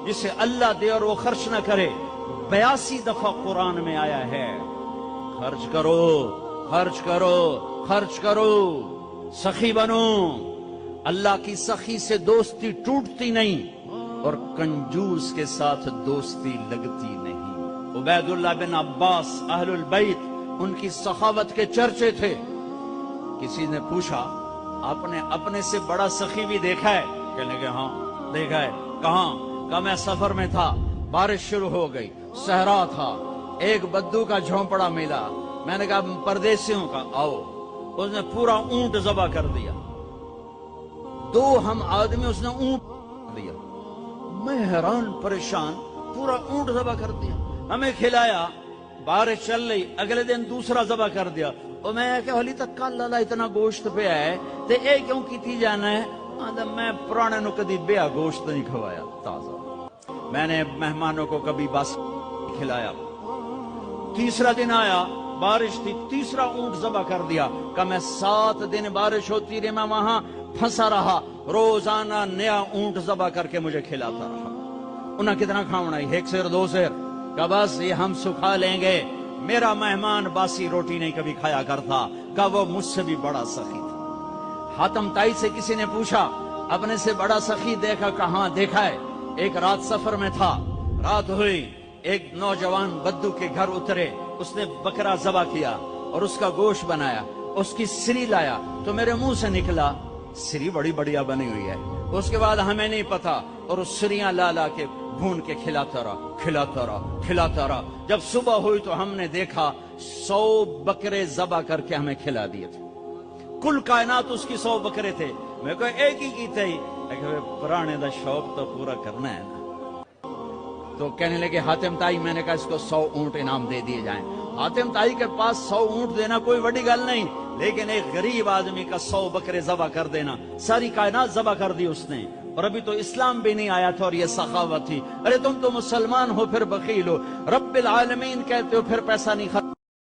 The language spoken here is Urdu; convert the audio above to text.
جسے اللہ دے اور وہ خرچ نہ کرے. 82 دفعہ قرآن میں آیا ہے خرچ کرو خرچ کرو خرچ کرو، سخی بنو. اللہ کی سخی سے دوستی ٹوٹتی نہیں اور کنجوس کے ساتھ دوستی لگتی نہیں. عبید اللہ بن عباس اہل البیت، ان کی سخاوت کے چرچے تھے. کسی نے پوچھا آپ نے اپنے سے بڑا سخی بھی دیکھا ہے؟ کہنے لگے ہاں دیکھا ہے. کہاں؟ کہا میں سفر میں تھا، بارش شروع ہو گئی، صحرا تھا، ایک بدو کا جھونپڑا ملا. میں نے کہا پردیسیوں کا آؤ. اس نے پورا اونٹ ذبح کر دیا. 2 ہم آدمی اس نے اونٹ دیا. میں حیران پریشان، پورا اونٹ ذبح کر دیا. ہمیں کھلایا، بارش چل رہی، اگلے دن دوسرا ذبح کر دیا. اور میں کہ حالی تک کل اللہ اتنا گوشت پہ ہے تے اے کیوں کیتی جانا ہے؟ میں پرانے نو کدی بیا گوشت نہیں کھوایا تازہ. میں نے مہمانوں کو کبھی بس کھلایا. تیسرا دن آیا، بارش تھی، تیسرا اونٹ ذبح کر دیا. کہ میں 7 دن بارش ہوتی رہی، میں وہاں پھنسا رہا، روزانہ نیا اونٹ ذبح کر کے مجھے کھلاتا رہا. انہیں کتنا کھاونا ہے؟ 1 سیر 2 سیر. کہ بس یہ ہم سکھا لیں گے. میرا مہمان باسی روٹی نہیں کبھی کھایا کرتا. کہ وہ مجھ سے بھی بڑا سخی تھا. حاتم تائی سے کسی نے پوچھا اپنے سے بڑا سخی دیکھا؟ کہاں دیکھا ہے. ایک رات سفر میں تھا، رات ہوئی، ایک نوجوان بدو کے گھر اترے. اس نے بکرا ذبح کیا اور اس کا گوشت بنایا، اس کی سری لایا تو میرے منہ سے نکلا سری بڑی بڑھیا بنی ہوئی ہے. اس کے بعد ہمیں نہیں پتا، اور اس سریاں لا لا کے بھون کے کھلاتا رہا کھلاتا رہا کھلاتا رہا. جب صبح ہوئی تو ہم نے دیکھا 100 بکرے ذبح کر کے ہمیں کھلا دیے تھے. کل کائنات اس کی 100 بکرے تھے. میں کہا ایک ہی کی تھی. پرانے دا شوق تو پورا کرنا ہے نا. تو کہنے لگے حاتم تائی، میں نے کہا اس کو 100 اونٹ انعام دے دیے جائیں. حاتم تائی کے پاس 100 اونٹ دینا کوئی بڑی گل نہیں، لیکن ایک غریب آدمی کا 100 بکرے ذبح کر دینا، ساری کائنات ذبح کر دی اس نے. اور ابھی تو اسلام بھی نہیں آیا تھا اور یہ سخاوت تھی. ارے تم تو مسلمان ہو پھر بخیل ہو، رب العالمین کہتے ہو پھر پیسہ نہیں خرچ